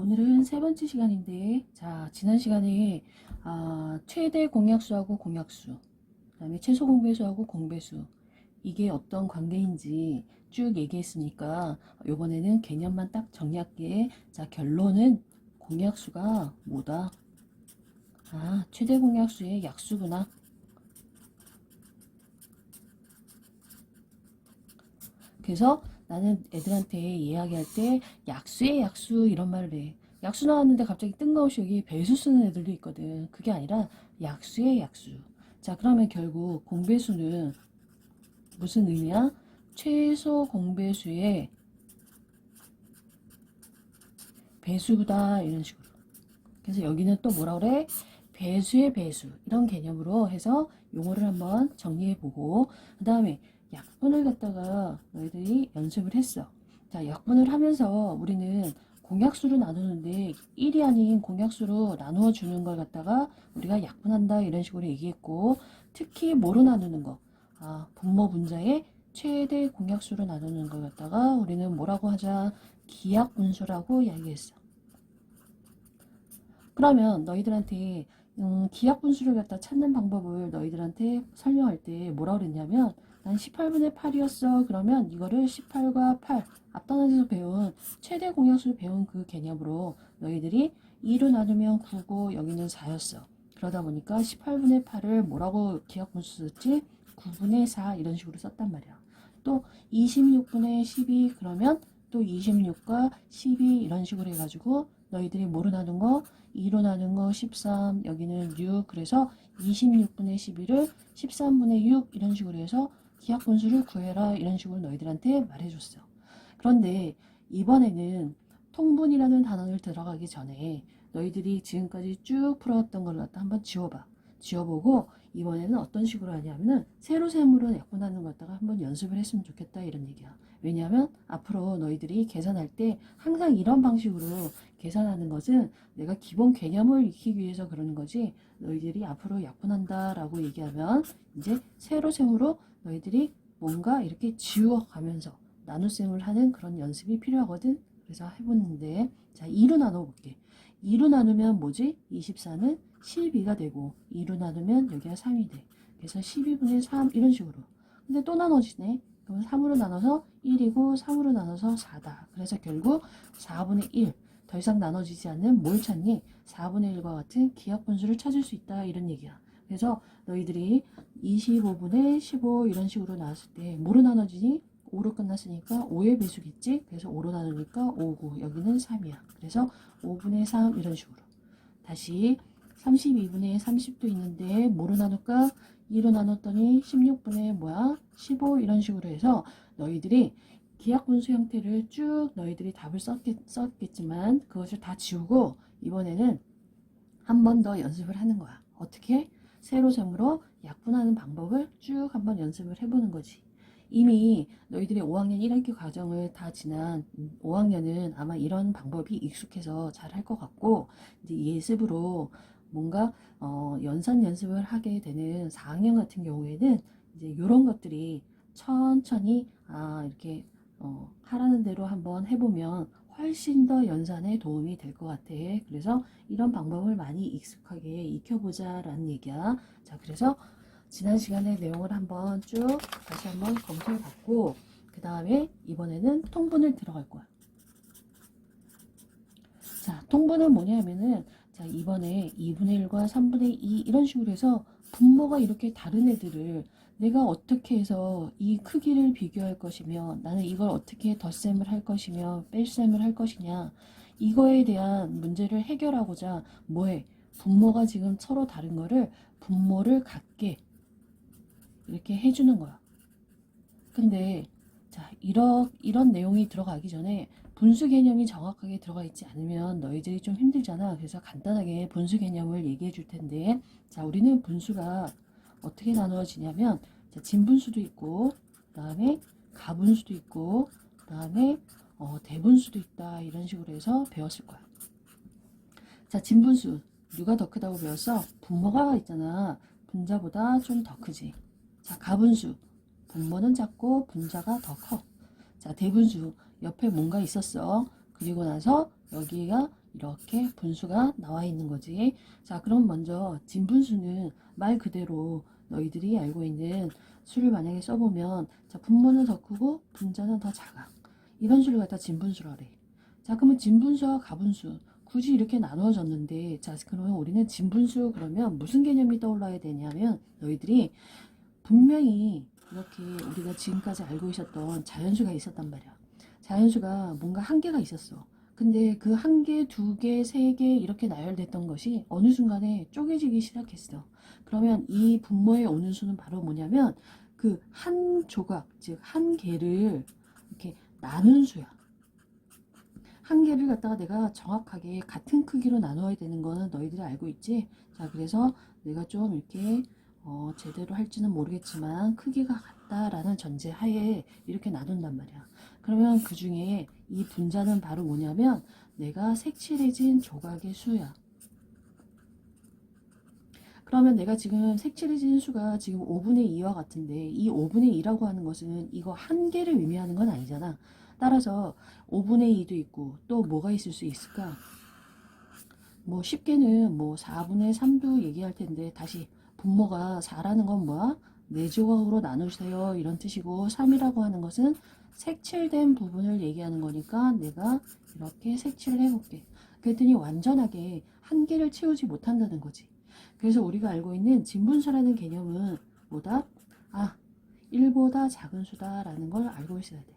오늘은 세 번째 시간인데, 자, 지난 시간에 최대 공약수하고 공약수, 그 다음에 최소 공배수하고 공배수, 이게 어떤 관계인지 쭉 얘기했으니까 이번에는 개념만 딱 정리할게. 자, 결론은 공약수가 뭐다? 최대 공약수의 약수구나. 그래서 나는 애들한테 이야기할 때 약수의 약수 이런 말을 해. 약수 나왔는데 갑자기 뜬금없이 여기 배수 쓰는 애들도 있거든. 그게 아니라 약수의 약수. 자, 그러면 결국 공배수는 무슨 의미야? 최소 공배수의 배수다 이런 식으로. 그래서 여기는 또 뭐라 그래? 배수의 배수 이런 개념으로 해서 용어를 한번 정리해보고 그 다음에 약분을 갖다가 너희들이 연습을 했어. 자, 약분을 하면서 우리는 공약수로 나누는데 1이 아닌 공약수로 나누어 주는 걸 갖다가 우리가 약분한다 이런 식으로 얘기했고, 특히 뭐로 나누는 거? 분모 분자의 최대 공약수로 나누는 걸 갖다가 우리는 뭐라고 하자? 기약분수라고 이야기했어. 그러면 너희들한테 기하 분수를 갖다 찾는 방법을 너희들한테 설명할 때 뭐라 그랬냐면, 난 18분의 8이었어. 그러면 이거를 18과 8 앞단원에서 배운 최대 공약수를 배운 그 개념으로 너희들이 2로 나누면 9고 여기는 4였어. 그러다 보니까 18분의 8을 뭐라고 기하 분수 썼지? 9분의 4 이런 식으로 썼단 말이야. 또 26분의 12 그러면 또 26과 12 이런 식으로 해가지고 너희들이 뭐로 나눈 거? 2로 나눈 거 13, 여기는 6, 그래서 26분의 11을 13분의 6 이런 식으로 해서 기하분수를 구해라 이런 식으로 너희들한테 말해줬어. 그런데 이번에는 통분이라는 단어를 들어가기 전에 너희들이 지금까지 쭉 풀어왔던 걸 갖다 한번 지워봐. 지워보고 이번에는 어떤 식으로 하냐면은 세로 세모로 약분하는 것 갖다가 한번 연습을 했으면 좋겠다 이런 얘기야. 왜냐하면 앞으로 너희들이 계산할 때 항상 이런 방식으로 계산하는 것은 내가 기본 개념을 익히기 위해서 그러는 거지, 너희들이 앞으로 약분한다 라고 얘기하면 이제 세로 세모로 너희들이 뭔가 이렇게 지워가면서 나눗셈을 하는 그런 연습이 필요하거든. 그래서 해보는데, 자, 2로 나눠볼게. 2로 나누면 뭐지? 24는 12가 되고 2로 나누면 여기가 3이 돼. 그래서 12분의 3 이런 식으로. 근데 또 나눠지네. 그럼 3으로 나눠서 1이고 3으로 나눠서 4다. 그래서 결국 4분의 1. 더 이상 나눠지지 않는 뭘 찾니? 4분의 1과 같은 기하분수를 찾을 수 있다 이런 얘기야. 그래서 너희들이 25분의 15 이런 식으로 나왔을 때 뭐로 나눠지니? 5로 끝났으니까 5의 배수겠지? 그래서 5로 나누니까 5고 여기는 3이야. 그래서 5분의 3 이런 식으로. 다시 32분의 30도 있는데 뭐로 나눌까? 2로 나눴더니 16분의 뭐야? 15 이런 식으로 해서 너희들이 기하분수 형태를 쭉 너희들이 답을 썼겠지만 그것을 다 지우고 이번에는 한 번 더 연습을 하는 거야. 어떻게? 세로 세모로 약분하는 방법을 쭉 한번 연습을 해보는 거지. 이미 너희들이 5학년 1학기 과정을 다 지난 5학년은 아마 이런 방법이 익숙해서 잘 할 것 같고, 이제 예습으로 뭔가 연산 연습을 하게 되는 4학년 같은 경우에는 이제 이런 것들이 천천히 이렇게 하라는 대로 한번 해보면 훨씬 더 연산에 도움이 될 것 같아. 그래서 이런 방법을 많이 익숙하게 익혀보자 라는 얘기야. 자, 그래서 지난 시간의 내용을 한번 쭉 다시 한번 검토해 봤고, 그 다음에 이번에는 통분을 들어갈 거야. 자, 통분은 뭐냐면은, 자, 이번에 2분의 1과 3분의 2 이런 식으로 해서 분모가 이렇게 다른 애들을 내가 어떻게 해서 이 크기를 비교할 것이며, 나는 이걸 어떻게 덧셈을 할 것이며 뺄셈을 할 것이냐, 이거에 대한 문제를 해결하고자 뭐해? 분모가 지금 서로 다른 거를 분모를 같게 이렇게 해주는 거야. 근데 자, 이런 내용이 들어가기 전에 분수 개념이 정확하게 들어가 있지 않으면 너희들이 좀 힘들잖아. 그래서 간단하게 분수 개념을 얘기해 줄 텐데, 자, 우리는 분수가 어떻게 나누어지냐면, 자, 진분수도 있고, 그 다음에 가분수도 있고, 그 다음에 대분수도 있다 이런 식으로 해서 배웠을 거야. 자, 진분수 누가 더 크다고 배웠어? 분모가 있잖아. 분자보다 좀 더 크지. 자, 가분수 분모는 작고 분자가 더 커. 자, 대분수 옆에 뭔가 있었어. 그리고 나서 여기가 이렇게 분수가 나와 있는 거지. 자, 그럼 먼저 진분수는 말 그대로 너희들이 알고 있는 수를 만약에 써보면, 자, 분모는 더 크고 분자는 더 작아. 이런 수를 갖다 진분수라래. 자, 그러면 진분수와 가분수 굳이 이렇게 나누어졌는데, 자, 그러면 우리는 진분수 그러면 무슨 개념이 떠올라야 되냐면, 너희들이 분명히 이렇게 우리가 지금까지 알고 있었던 자연수가 있었단 말이야. 자연수가 뭔가 한계가 있었어. 근데 그 한 개, 두 개, 세 개 이렇게 나열됐던 것이 어느 순간에 쪼개지기 시작했어. 그러면 이 분모에 오는 수는 바로 뭐냐면 그 한 조각, 즉 한 개를 이렇게 나눈 수야. 한 개를 갖다가 내가 정확하게 같은 크기로 나눠야 되는 거는 너희들이 알고 있지? 자, 그래서 내가 좀 이렇게 제대로 할지는 모르겠지만 크기가 같다라는 전제 하에 이렇게 나눈단 말이야. 그러면 그 중에 이 분자는 바로 뭐냐면 내가 색칠해진 조각의 수야. 그러면 내가 지금 색칠해진 수가 지금 5분의 2와 같은데, 이 5분의 2라고 하는 것은 이거 한 개를 의미하는 건 아니잖아. 따라서 5분의 2도 있고 또 뭐가 있을 수 있을까? 뭐 쉽게는 뭐 4분의 3도 얘기할 텐데, 다시 분모가 4라는 건 뭐야? 4조각으로 나누세요 이런 뜻이고, 3이라고 하는 것은 색칠된 부분을 얘기하는 거니까 내가 이렇게 색칠을 해볼게. 그랬더니 완전하게 한 개를 채우지 못한다는 거지. 그래서 우리가 알고 있는 진분수라는 개념은 뭐다? 1보다 작은 수다라는 걸 알고 있어야 돼.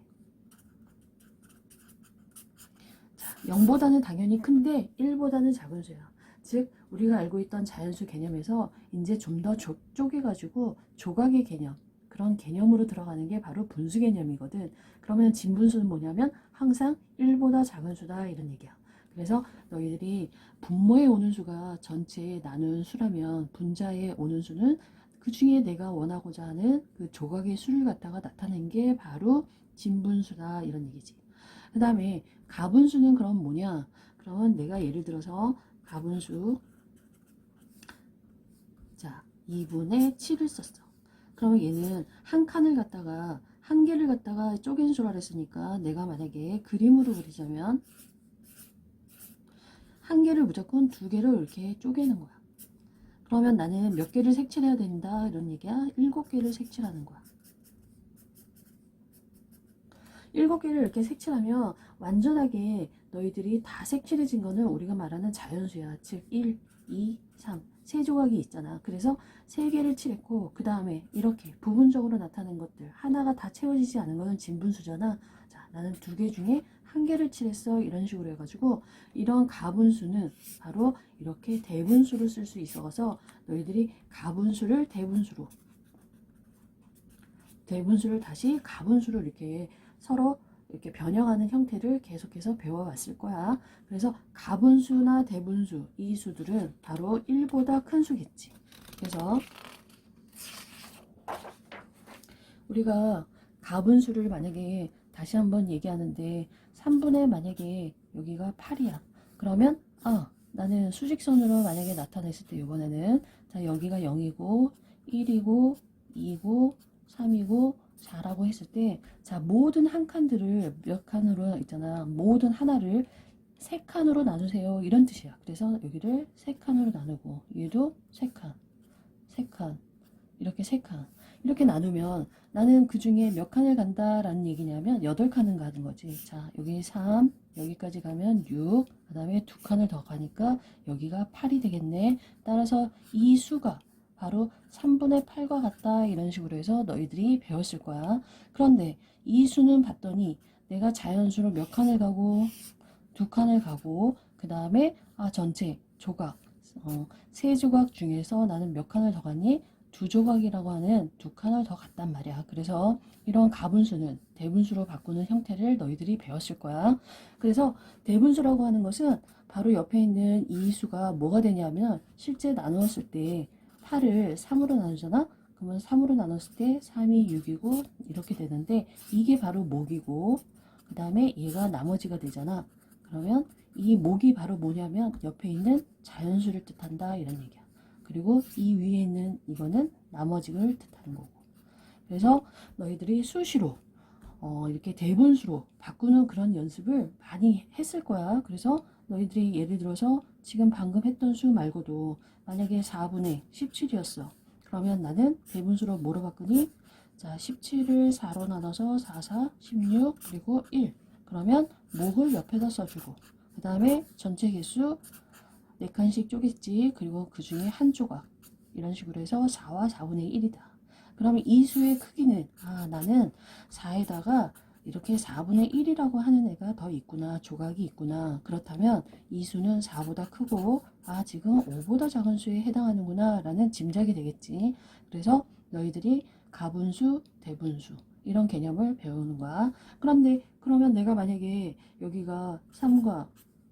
0보다는 당연히 큰데 1보다는 작은 수야. 즉 우리가 알고 있던 자연수 개념에서 이제 좀 더 쪼개가지고 조각의 개념, 그런 개념으로 들어가는 게 바로 분수 개념이거든. 그러면 진분수는 뭐냐면 항상 1보다 작은 수다 이런 얘기야. 그래서 너희들이 분모에 오는 수가 전체에 나눈 수라면 분자에 오는 수는 그 중에 내가 원하고자 하는 그 조각의 수를 갖다가 나타낸 게 바로 진분수다 이런 얘기지. 그 다음에 가분수는 그럼 뭐냐? 그러면 내가 예를 들어서 가분수, 자, 2분의 7을 썼어. 그러면 얘는 한 칸을 갖다가 한 개를 갖다가 쪼갠 수라 그랬으니까 내가 만약에 그림으로 그리자면 한 개를 무조건 두 개로 이렇게 쪼개는 거야. 그러면 나는 몇 개를 색칠해야 된다 이런 얘기야? 7개를 색칠하는 거야. 7개를 이렇게 색칠하면 완전하게 너희들이 다 색칠해진 거는 우리가 말하는 자연수야. 즉 1, 2, 3 세 조각이 있잖아. 그래서 3개를 칠했고 그 다음에 이렇게 부분적으로 나타낸 것들 하나가 다 채워지지 않은 거는 진분수잖아. 자, 나는 2개 중에 1개를 칠했어 이런 식으로 해가지고 이런 가분수는 바로 이렇게 대분수를 쓸 수 있어서 너희들이 가분수를 대분수를 다시 가분수로 이렇게 서로 이렇게 변형하는 형태를 계속해서 배워왔을 거야. 그래서 가분수나 대분수 이 수들은 바로 1보다 큰 수겠지. 그래서 우리가 가분수를 만약에 다시 한번 얘기하는데 3분의 만약에 여기가 8이야. 그러면 나는 수직선으로 만약에 나타냈을 때 이번에는 자 여기가 0이고 1이고 2고 3이고 4라고 했을 때 자 모든 한 칸들을 몇 칸으로 있잖아. 모든 하나를 세 칸으로 나누세요 이런 뜻이야. 그래서 여기를 세 칸으로 나누고 얘도 세 칸, 세 칸, 이렇게 세 칸 이렇게 나누면 나는 그 중에 몇 칸을 간다라는 얘기냐면 8칸을 가는 거지. 자 여기 3 여기까지 가면 6, 그 다음에 2칸을 더 가니까 여기가 8이 되겠네. 따라서 이 수가 바로 3분의 8과 같다 이런 식으로 해서 너희들이 배웠을 거야. 그런데 이 수는 봤더니 내가 자연수로 몇 칸을 가고 2칸을 가고 그 다음에 전체 조각 세 조각 중에서 나는 몇 칸을 더 갔니? 2조각이라고 하는 2칸을 더 갔단 말이야. 그래서 이런 가분수는 대분수로 바꾸는 형태를 너희들이 배웠을 거야. 그래서 대분수라고 하는 것은 바로 옆에 있는 이 수가 뭐가 되냐면 실제 나누었을 때 8을 3으로 나누잖아. 그러면 3으로 나눴을 때 3이 6이고 이렇게 되는데 이게 바로 목이고 그 다음에 얘가 나머지가 되잖아. 그러면 이 목이 바로 뭐냐면 옆에 있는 자연수를 뜻한다 이런 얘기야. 그리고 이 위에 있는 이거는 나머지를 뜻하는 거고. 그래서 너희들이 수시로 이렇게 대분수로 바꾸는 그런 연습을 많이 했을 거야. 그래서 너희들이 예를 들어서 지금 방금 했던 수 말고도 만약에 4분의 17이었어. 그러면 나는 대분수로 뭐로 바꾸니? 자, 17을 4로 나눠서 4, 4, 16, 그리고 1. 그러면 목을 옆에다 써주고, 그 다음에 전체 개수 4칸씩 쪼갰지. 그리고 그 중에 한 조각. 이런 식으로 해서 4와 4분의 1이다. 그러면 이 수의 크기는, 나는 4에다가 이렇게 4분의 1이라고 하는 애가 더 있구나. 조각이 있구나. 그렇다면 이 수는 4보다 크고, 지금 5보다 작은 수에 해당하는구나. 라는 짐작이 되겠지. 그래서 너희들이 가분수, 대분수. 이런 개념을 배우는 거야. 그런데, 그러면 내가 만약에 여기가 3과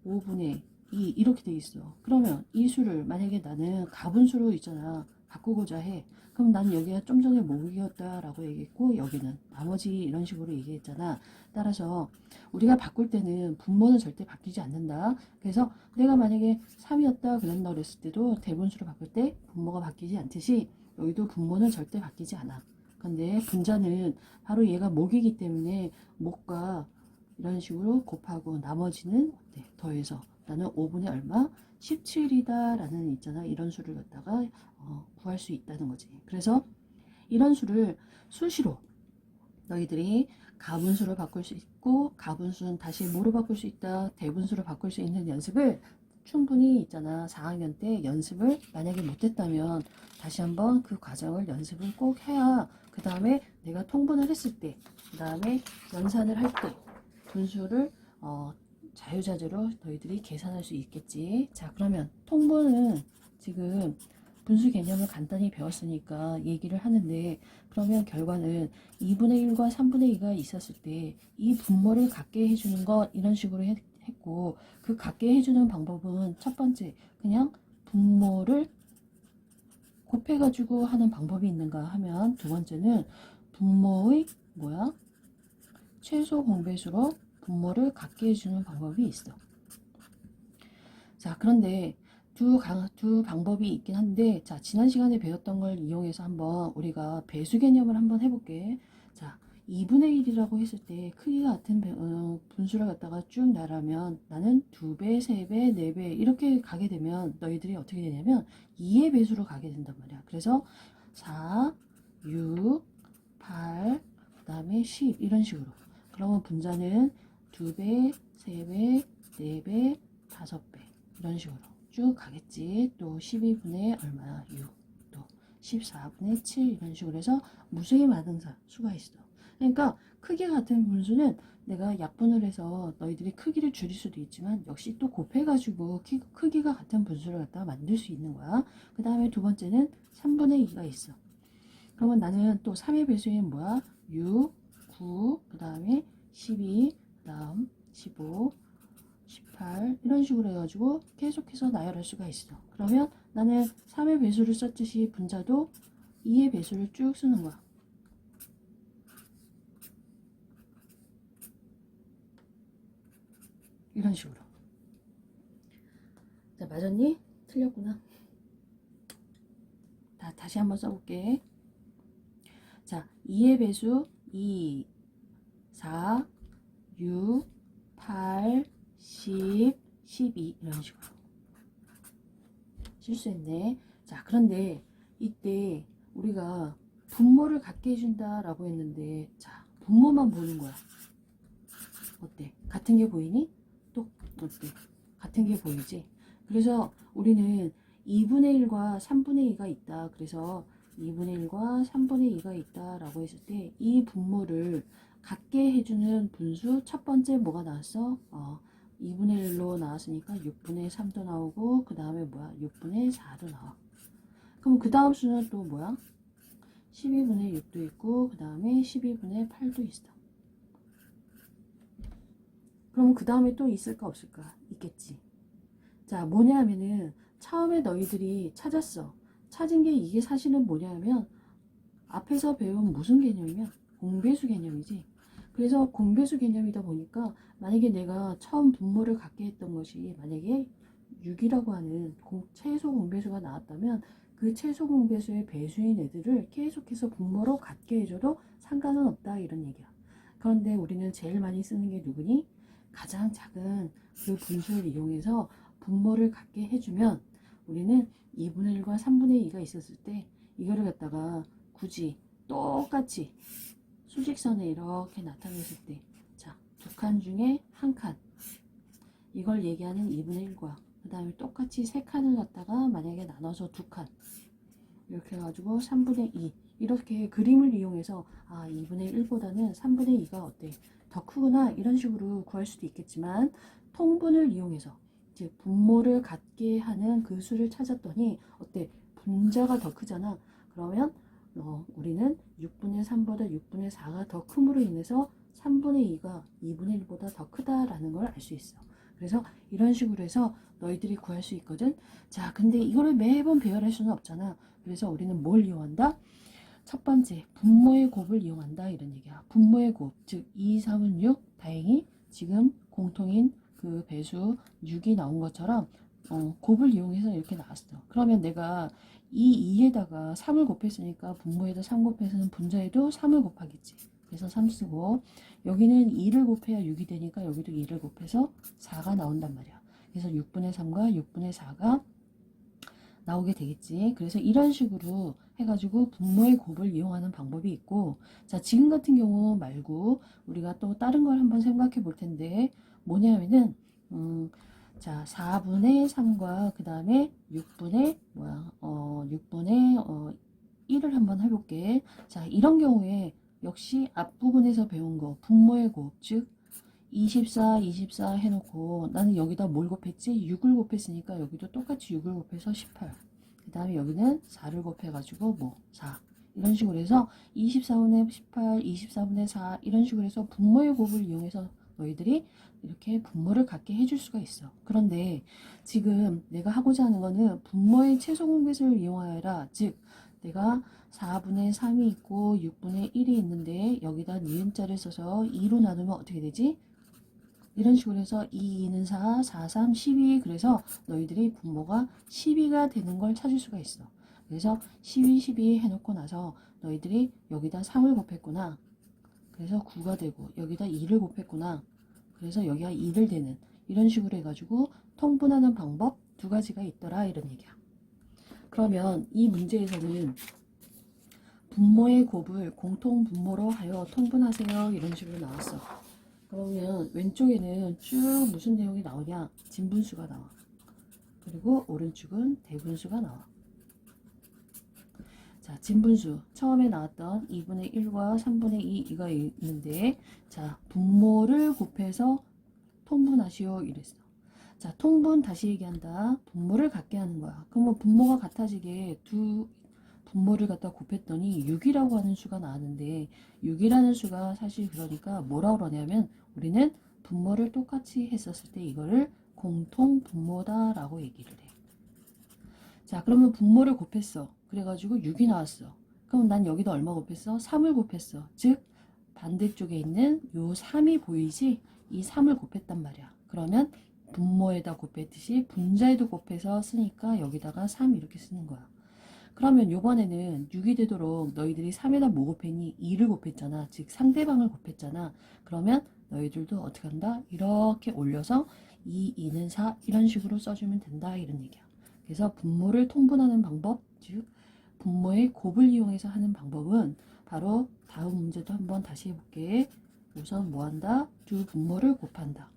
5분의 이렇게 돼 있어. 그러면 이 수를 만약에 나는 가분수로 있잖아. 바꾸고자 해. 그럼 나는 여기가 좀 전에 목이었다라고 얘기했고 여기는 나머지 이런 식으로 얘기했잖아. 따라서 우리가 바꿀 때는 분모는 절대 바뀌지 않는다. 그래서 내가 만약에 3이었다 그랬다 그랬을 때도 대분수로 바꿀 때 분모가 바뀌지 않듯이 여기도 분모는 절대 바뀌지 않아. 근데 분자는 바로 얘가 목이기 때문에 목과 이런 식으로 곱하고 나머지는 더해서 나는 5분의 얼마? 17이다 라는 있잖아. 이런 수를 갖다가 구할 수 있다는 거지. 그래서 이런 수를 수시로 너희들이 가분수로 바꿀 수 있고 가분수는 다시 뭐로 바꿀 수 있다. 대분수로 바꿀 수 있는 연습을 충분히 있잖아. 4학년 때 연습을 만약에 못했다면 다시 한번 그 과정을 연습을 꼭 해야 그 다음에 내가 통분을 했을 때 그 다음에 연산을 할 때 분수를 자유자재로 너희들이 계산할 수 있겠지. 자, 그러면 통분은 지금 분수 개념을 간단히 배웠으니까 얘기를 하는데 그러면 결과는 2분의 1과 3분의 2가 있었을 때 이 분모를 갖게 해주는 것 이런 식으로 했고 그 갖게 해주는 방법은 첫 번째 그냥 분모를 곱해가지고 하는 방법이 있는가 하면 두 번째는 분모의 최소 공배수로 분모를 갖게 해주는 방법이 있어. 자, 그런데 두 방법이 있긴 한데, 자, 지난 시간에 배웠던 걸 이용해서 한번 우리가 배수 개념을 한번 해볼게. 자, 2분의 1이라고 했을 때 크기가 같은 분수를 갖다가 쭉 나라면 나는 2배, 3배, 4배 이렇게 가게 되면 너희들이 어떻게 되냐면 2의 배수로 가게 된단 말이야. 그래서 4, 6, 8, 그 다음에 10 이런 식으로. 그러면 분자는 2배, 3배, 4배, 5배 이런 식으로 쭉 가겠지. 또 12분의 얼마야? 6, 또 14분의 7 이런 식으로 해서 무수히 많은 수가 있어. 그러니까 크기 같은 분수는 내가 약분을 해서 너희들이 크기를 줄일 수도 있지만 역시 또 곱해가지고 크기가 같은 분수를 갖다가 만들 수 있는 거야. 그 다음에 두 번째는 3분의 2가 있어. 그러면 나는 또 3의 배수인 뭐야? 6, 9, 그 다음에 12, 그 다음 15, 18 이런 식으로 해가지고 계속해서 나열할 수가 있어. 그러면 나는 3의 배수를 썼듯이 분자도 2의 배수를 쭉 쓰는 거야. 이런 식으로. 자, 맞았니? 틀렸구나. 다시 한번 써볼게. 자, 2의 배수 2, 4, 6, 8, 10, 12 이런 식으로 실수했네. 자, 그런데 이때 우리가 분모를 갖게 해준다 라고 했는데 자, 분모만 보는 거야. 어때? 같은 게 보이니? 또 어때? 같은 게 보이지? 그래서 우리는 2분의 1과 3분의 2가 있다. 그래서 2분의 1과 3분의 2가 있다 라고 했을 때 이 분모를 갖게 해주는 분수 첫 번째 뭐가 나왔어? 2분의 1로 나왔으니까 6분의 3도 나오고 그 다음에 뭐야? 6분의 4도 나와. 그럼 그 다음 수는 또 뭐야? 12분의 6도 있고 그 다음에 12분의 8도 있어. 그럼 그 다음에 또 있을까 없을까? 있겠지. 자, 뭐냐 하면은 처음에 너희들이 찾았어. 찾은 게 이게 사실은 뭐냐 하면 앞에서 배운 무슨 개념이면 공배수 개념이지. 그래서 공배수 개념이다 보니까 만약에 내가 처음 분모를 갖게 했던 것이 만약에 6이라고 하는 최소 공배수가 나왔다면 그 최소 공배수의 배수인 애들을 계속해서 분모로 갖게 해줘도 상관은 없다 이런 얘기야. 그런데 우리는 제일 많이 쓰는 게 누구니? 가장 작은 그 분수를 이용해서 분모를 갖게 해주면 우리는 2분의 1과 3분의 2가 있었을 때 이거를 갖다가 굳이 똑같이 수직선에 이렇게 나타냈을 때 자, 두 칸 중에 한 칸 이걸 얘기하는 2분의 1과 그 다음에 똑같이 세 칸을 갖다가 만약에 나눠서 두 칸 이렇게 해가지고 3분의 2 이렇게 그림을 이용해서 아 2분의 1보다는 3분의 2가 어때 더 크구나 이런 식으로 구할 수도 있겠지만 통분을 이용해서 즉 분모를 갖게 하는 그 수를 찾았더니 어때 분자가 더 크잖아. 그러면 우리는 6분의 3보다 6분의 4가 더 큼으로 인해서 3분의 2가 2분의 1보다 더 크다라는 걸 알 수 있어. 그래서 이런 식으로 해서 너희들이 구할 수 있거든. 자, 근데 이거를 매번 배열할 수는 없잖아. 그래서 우리는 뭘 이용한다? 첫 번째, 분모의 곱을 이용한다. 이런 얘기야. 분모의 곱, 즉 2, 3은 6. 다행히 지금 공통인 그 배수 6이 나온 것처럼 곱을 이용해서 이렇게 나왔어. 그러면 내가 이 2에다가 3을 곱했으니까 분모에다 3 곱해서는 분자에도 3을 곱하겠지. 그래서 3 쓰고 여기는 2를 곱해야 6이 되니까 여기도 2를 곱해서 4가 나온단 말이야. 그래서 6분의 3과 6분의 4가 나오게 되겠지. 그래서 이런 식으로 해가지고 분모의 곱을 이용하는 방법이 있고 자 지금 같은 경우 말고 우리가 또 다른 걸 한번 생각해 볼 텐데 뭐냐면은 자 4분의 3과 그 다음에 6분의 1을 한번 해볼게. 자 이런 경우에 역시 앞부분에서 배운 거 분모의 곱 즉 24, 24 해놓고 나는 여기다 뭘 곱했지? 6을 곱했으니까 여기도 똑같이 6을 곱해서 18. 그 다음에 여기는 4를 곱해가지고 4. 이런 식으로 해서 24분의 18, 24분의 4 이런 식으로 해서 분모의 곱을 이용해서 너희들이 이렇게 분모를 갖게 해줄 수가 있어. 그런데 지금 내가 하고자 하는 거는 분모의 최소 공배수를 이용하여라. 즉 내가 4분의 3이 있고 6분의 1이 있는데 여기다 니은자를 써서 2로 나누면 어떻게 되지? 이런 식으로 해서 2, 2는 4, 4, 3, 12 그래서 너희들이 분모가 12가 되는 걸 찾을 수가 있어. 그래서 12, 12 해놓고 나서 너희들이 여기다 3을 곱했구나. 그래서 9가 되고 여기다 2를 곱했구나. 그래서 여기가 2를 되는 이런 식으로 해가지고 통분하는 방법 두 가지가 있더라 이런 얘기야. 그러면 이 문제에서는 분모의 곱을 공통 분모로 하여 통분하세요 이런 식으로 나왔어. 그러면 왼쪽에는 쭉 무슨 내용이 나오냐? 진분수가 나와. 그리고 오른쪽은 대분수가 나와. 자, 진분수. 처음에 나왔던 2분의 1과 3분의 2 이거 있는데 자, 분모를 곱해서 통분하시오 이랬어. 자, 통분 다시 얘기한다. 분모를 갖게 하는 거야. 그러면 분모가 같아지게 두 분모를 갖다 곱했더니 6이라고 하는 수가 나왔는데 6이라는 수가 사실 그러니까 뭐라고 그러냐면 우리는 분모를 똑같이 했었을 때 이거를 공통 분모다 라고 얘기를 해. 자 그러면 분모를 곱했어. 그래가지고 6이 나왔어. 그럼 난 여기다 얼마 곱했어? 3을 곱했어. 즉 반대쪽에 있는 요 3이 보이지? 이 3을 곱했단 말이야. 그러면 분모에다 곱했듯이 분자에도 곱해서 쓰니까 여기다가 3 이렇게 쓰는 거야. 그러면 요번에는 6이 되도록 너희들이 3에다 뭐 곱했니? 2를 곱했잖아. 즉 상대방을 곱했잖아. 그러면 너희들도 어떻게 한다? 이렇게 올려서 2, 2는 4 이런 식으로 써주면 된다 이런 얘기야. 그래서 분모를 통분하는 방법, 즉 분모의 곱을 이용해서 하는 방법은 바로 다음 문제도 한번 다시 해볼게. 우선 뭐 한다? 두 분모를 곱한다.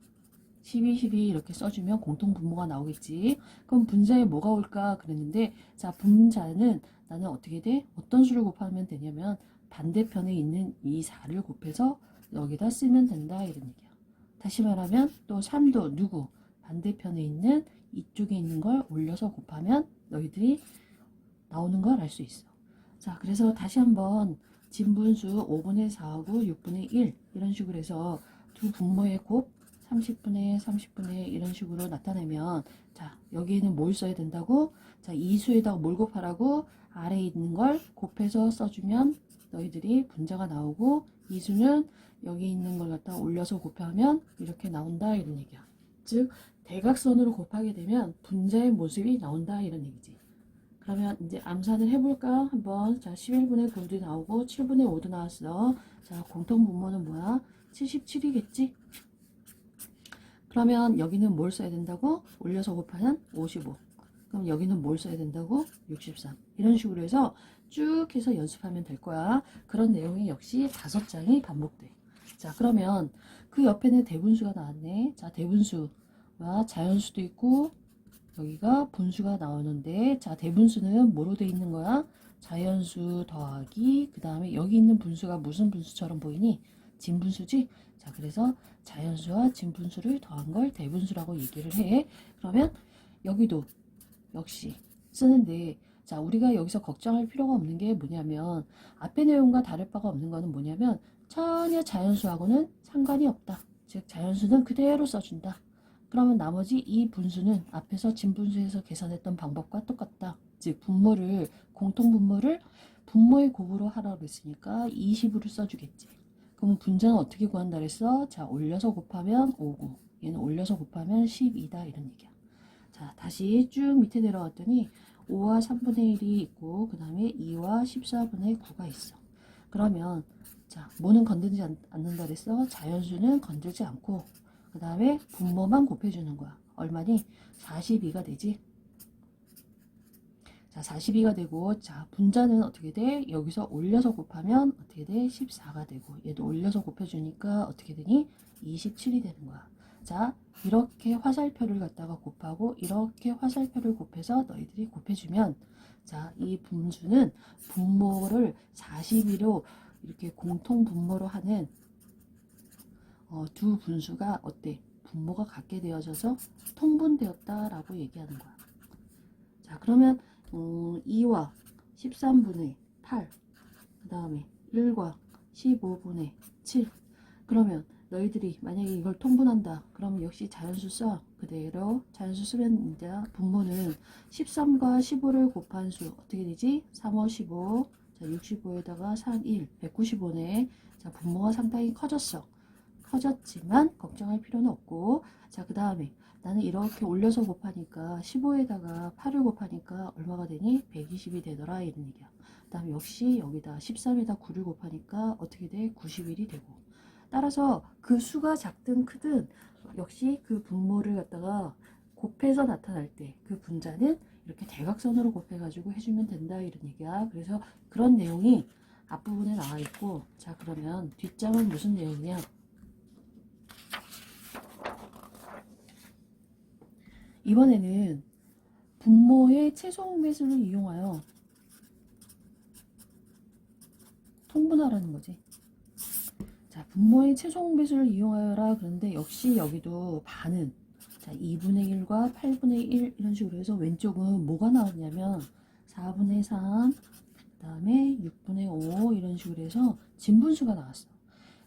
12, 12 이렇게 써주면 공통 분모가 나오겠지. 그럼 분자에 뭐가 올까 그랬는데 자 분자는 나는 어떻게 돼? 어떤 수를 곱하면 되냐면 반대편에 있는 이 4를 곱해서 여기다 쓰면 된다 이런 얘기야. 다시 말하면 또 3도 누구? 반대편에 있는 이쪽에 있는 걸 올려서 곱하면 너희들이 나오는 걸 알 수 있어. 자 그래서 다시 한번 진분수 5분의 4하고 6분의 1 이런 식으로 해서 두 분모의 곱 30분의 30분의 이런 식으로 나타내면 자 여기에는 뭘 써야 된다고? 자 이수에다가 뭘 곱하라고? 아래에 있는 걸 곱해서 써주면 너희들이 분자가 나오고 이수는 여기 있는 걸 갖다 올려서 곱하면 이렇게 나온다 이런 얘기야. 즉 대각선으로 곱하게 되면 분자의 모습이 나온다 이런 얘기지. 그러면 이제 암산을 해볼까? 한번 자 11분의 9도 나오고 7분의 5도 나왔어. 자 공통 분모는 뭐야? 77이겠지? 그러면 여기는 뭘 써야 된다고? 올려서 곱하면 55. 그럼 여기는 뭘 써야 된다고? 63. 이런 식으로 해서 쭉 해서 연습하면 될 거야. 그런 내용이 역시 5장이 반복돼. 자, 그러면 그 옆에는 대분수가 나왔네. 자, 대분수와 자연수도 있고 여기가 분수가 나오는데, 자, 대분수는 뭐로 돼 있는 거야? 자연수 더하기, 그 다음에 여기 있는 분수가 무슨 분수처럼 보이니? 진분수지? 자, 그래서 자연수와 진분수를 더한 걸 대분수라고 얘기를 해. 그러면 여기도 역시 쓰는데, 자, 우리가 여기서 걱정할 필요가 없는 게 뭐냐면, 앞의 내용과 다를 바가 없는 거는 뭐냐면, 전혀 자연수하고는 상관이 없다. 즉, 자연수는 그대로 써준다. 그러면 나머지 이 분수는 앞에서 진분수에서 계산했던 방법과 똑같다. 즉, 분모를, 공통분모를 분모의 곱으로 하라고 그랬으니까 20으로 써주겠지. 그럼 분자는 어떻게 구한다 그랬어? 자, 올려서 곱하면 5고, 얘는 올려서 곱하면 12다. 이런 얘기야. 자, 다시 쭉 밑에 내려왔더니 5와 3분의 1이 있고, 그 다음에 2와 14분의 9가 있어. 그러면 자, 뭐는 건들지 않는다 그랬어? 자연수는 건들지 않고, 그 다음에 분모만 곱해주는 거야. 얼마니? 42가 되지. 자, 42가 되고, 자, 분자는 어떻게 돼? 여기서 올려서 곱하면 어떻게 돼? 14가 되고, 얘도 올려서 곱해주니까 어떻게 되니? 27이 되는 거야. 자, 이렇게 화살표를 갖다가 곱하고, 이렇게 화살표를 곱해서 너희들이 곱해주면, 자, 이 분수는 분모를 42로 이렇게 공통 분모로 하는 두 분수가 어때? 분모가 같게 되어져서 통분되었다라고 얘기하는 거야. 자, 그러면 2와 13분의 8, 그 다음에 1과 15분의 7. 그러면 너희들이 만약에 이걸 통분한다. 그러면 역시 자연수 써. 그대로 자연수 쓰면 이제 분모는 13과 15를 곱한 수 어떻게 되지? 3, 5, 15. 자, 65에다가 3, 1, 195네. 자, 분모가 상당히 커졌지만 걱정할 필요는 없고, 자, 그 다음에 나는 이렇게 올려서 곱하니까 15에다가 8을 곱하니까 얼마가 되니? 120이 되더라. 이런 얘기야. 그 다음에 역시 여기다 13에다 9를 곱하니까 어떻게 돼? 91이 되고. 따라서 그 수가 작든 크든 역시 그 분모를 갖다가 곱해서 나타날 때 그 분자는 이렇게 대각선으로 곱해가지고 해주면 된다. 이런 얘기야. 그래서 그런 내용이 앞부분에 나와 있고, 자, 그러면 뒷장은 무슨 내용이야? 이번에는 분모의 최소 공배수를 이용하여 통분하라는 거지. 자, 분모의 최소 공배수를 이용하여라. 그런데 역시 여기도 반은, 자, 2분의 1과 8분의 1 이런 식으로 해서 왼쪽은 뭐가 나왔냐면 4분의 3, 그 다음에 6분의 5 이런 식으로 해서 진분수가 나왔어.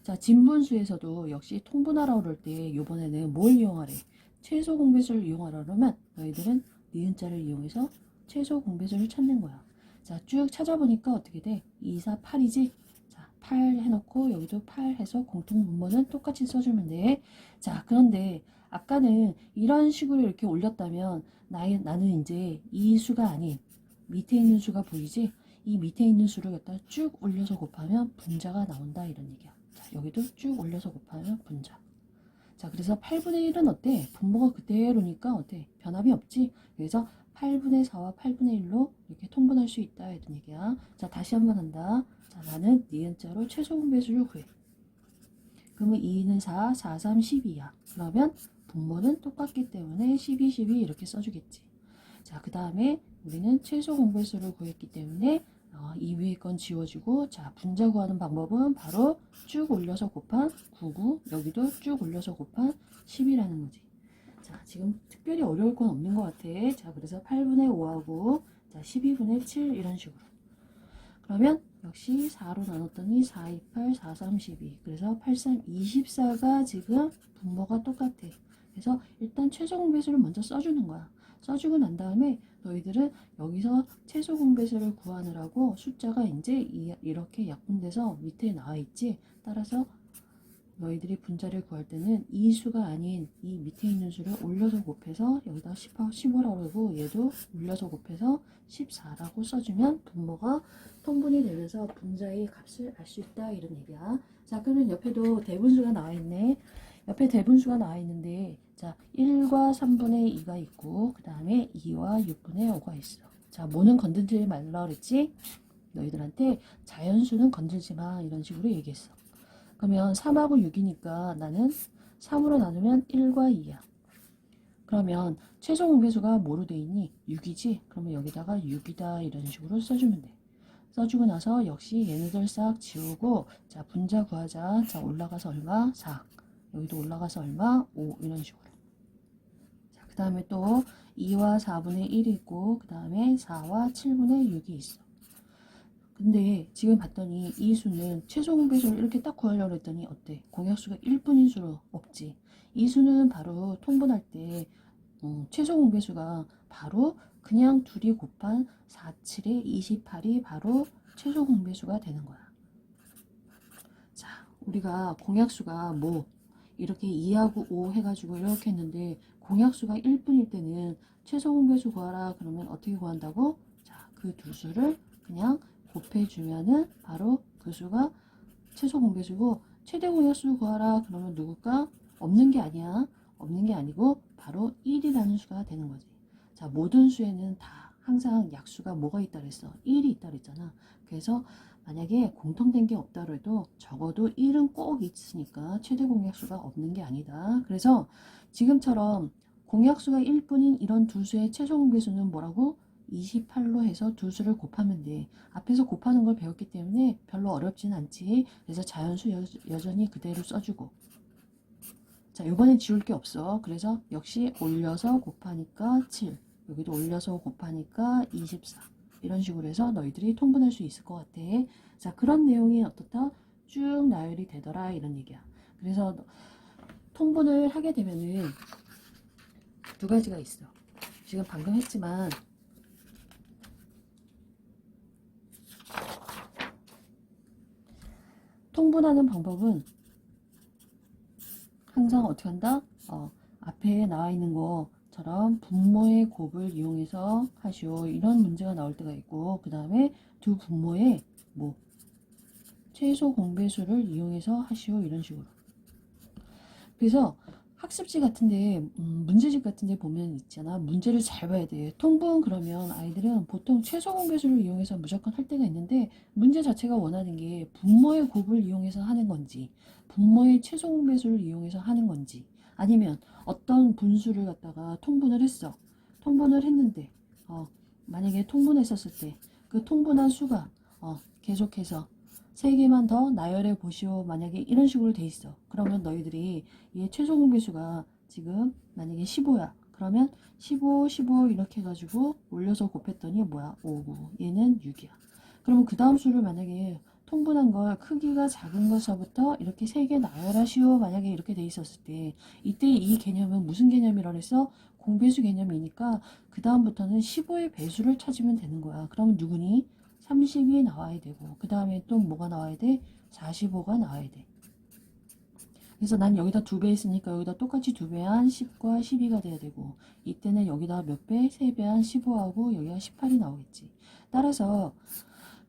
자, 진분수에서도 역시 통분하라 그럴 때 이번에는 뭘 이용하래? 최소 공배수를 이용하라 그러면 너희들은 니은자를 이용해서 최소 공배수를 찾는 거야. 자, 쭉 찾아보니까 어떻게 돼? 2, 4, 8이지? 자, 8 해놓고 여기도 8 해서 공통 분모는 똑같이 써주면 돼. 자, 그런데 아까는 이런 식으로 이렇게 올렸다면 나는 이제 이 수가 아닌 밑에 있는 수가 보이지? 이 밑에 있는 수를 갖다 쭉 올려서 곱하면 분자가 나온다. 이런 얘기야. 자, 여기도 쭉 올려서 곱하면 분자. 자, 그래서 8분의 1은 어때? 분모가 그대로니까 어때? 변함이 없지? 그래서 8분의 4와 8분의 1로 이렇게 통분할 수 있다. 이런 얘기야. 자, 다시 한번 한다. 자, 나는 니은자로 최소 공배수를 구해. 그러면 2는 4, 4, 3, 12야. 그러면 분모는 똑같기 때문에 12, 12 이렇게 써주겠지. 자, 그 다음에 우리는 최소 공배수를 구했기 때문에 이 위에 건 지워주고, 자, 분자 구하는 방법은 바로 쭉 올려서 곱한 99, 여기도 쭉 올려서 곱한 10이라는 거지. 자, 지금 특별히 어려울 건 없는 것 같아. 자, 그래서 8분의 5하고, 자, 12분의 7 이런 식으로. 그러면 역시 4로 나눴더니 4, 2, 8, 4, 3, 12. 그래서 8, 3, 24가 지금 분모가 똑같아. 그래서 일단 최소 공배수를 먼저 써주는 거야. 써주고 난 다음에 너희들은 여기서 최소 공배수를 구하느라고 숫자가 이제 이렇게 약분돼서 밑에 나와 있지. 따라서 너희들이 분자를 구할 때는 이 수가 아닌 이 밑에 있는 수를 올려서 곱해서 여기다 15라고 그러고 얘도 올려서 곱해서 14라고 써주면 분모가 통분이 되면서 분자의 값을 알 수 있다. 이런 얘기야. 자, 그러면 옆에도 대분수가 나와 있네. 옆에 대분수가 나와 있는데, 자, 1과 3분의 2가 있고, 그 다음에 2와 6분의 5가 있어. 자, 뭐는 건들지 말라 그랬지? 너희들한테 자연수는 건들지 마. 이런 식으로 얘기했어. 그러면 3하고 6이니까 나는 3으로 나누면 1과 2야. 그러면 최종 공배수가 뭐로 돼 있니? 6이지? 그러면 여기다가 6이다. 이런 식으로 써주면 돼. 써주고 나서 역시 얘네들 싹 지우고, 자, 분자 구하자. 자, 올라가서 얼마? 4. 여기도 올라가서 얼마? 5. 이런 식으로. 자, 그 다음에 또 2와 4분의 1이 있고, 그 다음에 4와 7분의 6이 있어. 근데 지금 봤더니 이 수는 최소 공배수를 이렇게 딱 구하려고 했더니 어때? 공약수가 1뿐인 수로 없지. 이 수는 바로 통분할 때 최소 공배수가 바로 그냥 둘이 곱한 4, 7에 28이 바로 최소 공배수가 되는 거야. 자, 우리가 공약수가 뭐 이렇게 2하고 5 해가지고 이렇게 했는데 공약수가 1뿐일 때는 최소 공배수 구하라 그러면 어떻게 구한다고? 자, 그 두 수를 그냥 곱해주면은 바로 그 수가 최소 공배수고, 최대 공약수 구하라 그러면 누굴까? 없는 게 아니야. 없는 게 아니고 바로 1이라는 수가 되는 거지. 자, 모든 수에는 다 항상 약수가 뭐가 있다 그랬어? 1이 있다 그랬잖아. 그래서 만약에 공통된 게 없다 그래도 적어도 1은 꼭 있으니까 최대 공약수가 없는 게 아니다. 그래서 지금처럼 공약수가 1뿐인 이런 두 수의 최소 공배수는 뭐라고? 28로 해서 두 수를 곱하면 돼. 앞에서 곱하는 걸 배웠기 때문에 별로 어렵진 않지. 그래서 자연수 여전히 그대로 써주고. 자, 이번엔 지울 게 없어. 그래서 역시 올려서 곱하니까 7. 여기도 올려서 곱하니까 24. 이런 식으로 해서 너희들이 통분할 수 있을 것 같아. 자, 그런 내용이 어떻다? 쭉 나열이 되더라. 이런 얘기야. 그래서 통분을 하게 되면은 두 가지가 있어. 지금 방금 했지만 통분하는 방법은 항상 어떻게 한다? 앞에 나와 있는 것처럼 분모의 곱을 이용해서 하시오. 이런 문제가 나올 때가 있고, 그 다음에 두 분모의 뭐 최소 공배수를 이용해서 하시오. 이런 식으로. 그래서 학습지 같은데 문제집 같은데 보면 있잖아. 문제를 잘 봐야 돼. 통분 그러면 아이들은 보통 최소 공배수를 이용해서 무조건 할 때가 있는데, 문제 자체가 원하는 게 분모의 곱을 이용해서 하는 건지 분모의 최소 공배수를 이용해서 하는 건지, 아니면 어떤 분수를 갖다가 통분을 했어. 통분을 했는데 만약에 통분했었을 때 그 통분한 수가 계속해서 3개만 더 나열해 보시오. 만약에 이런 식으로 돼 있어. 그러면 너희들이 얘 최소 공배수가 지금 만약에 15야. 그러면 15, 15 이렇게 해가지고 올려서 곱했더니 뭐야? 5, 9. 얘는 6이야. 그러면 그 다음 수를 만약에 통분한 걸 크기가 작은 것서부터 이렇게 3개 나열하시오. 만약에 이렇게 돼 있었을 때 이때 이 개념은 무슨 개념이라고 했어? 공배수 개념이니까 그 다음부터는 15의 배수를 찾으면 되는 거야. 그러면 누구니? 30이 나와야 되고, 그 다음에 또 뭐가 나와야 돼? 45가 나와야 돼. 그래서 난 여기다 2배 있으니까 여기다 똑같이 2배 한 10과 12가 돼야 되고, 이때는 여기다 몇 배? 3배 한 15하고 여기가 18이 나오겠지. 따라서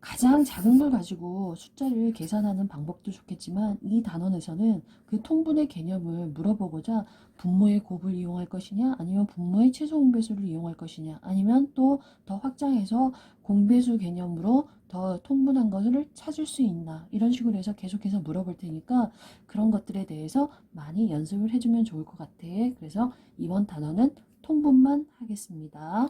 가장 작은 걸 가지고 숫자를 계산하는 방법도 좋겠지만, 이 단원에서는 그 통분의 개념을 물어보고자 분모의 곱을 이용할 것이냐, 아니면 분모의 최소 공배수를 이용할 것이냐, 아니면 또 더 확장해서 공배수 개념으로 더 통분한 것을 찾을 수 있나, 이런 식으로 해서 계속해서 물어볼 테니까 그런 것들에 대해서 많이 연습을 해주면 좋을 것 같아. 그래서 이번 단원은 통분만 하겠습니다.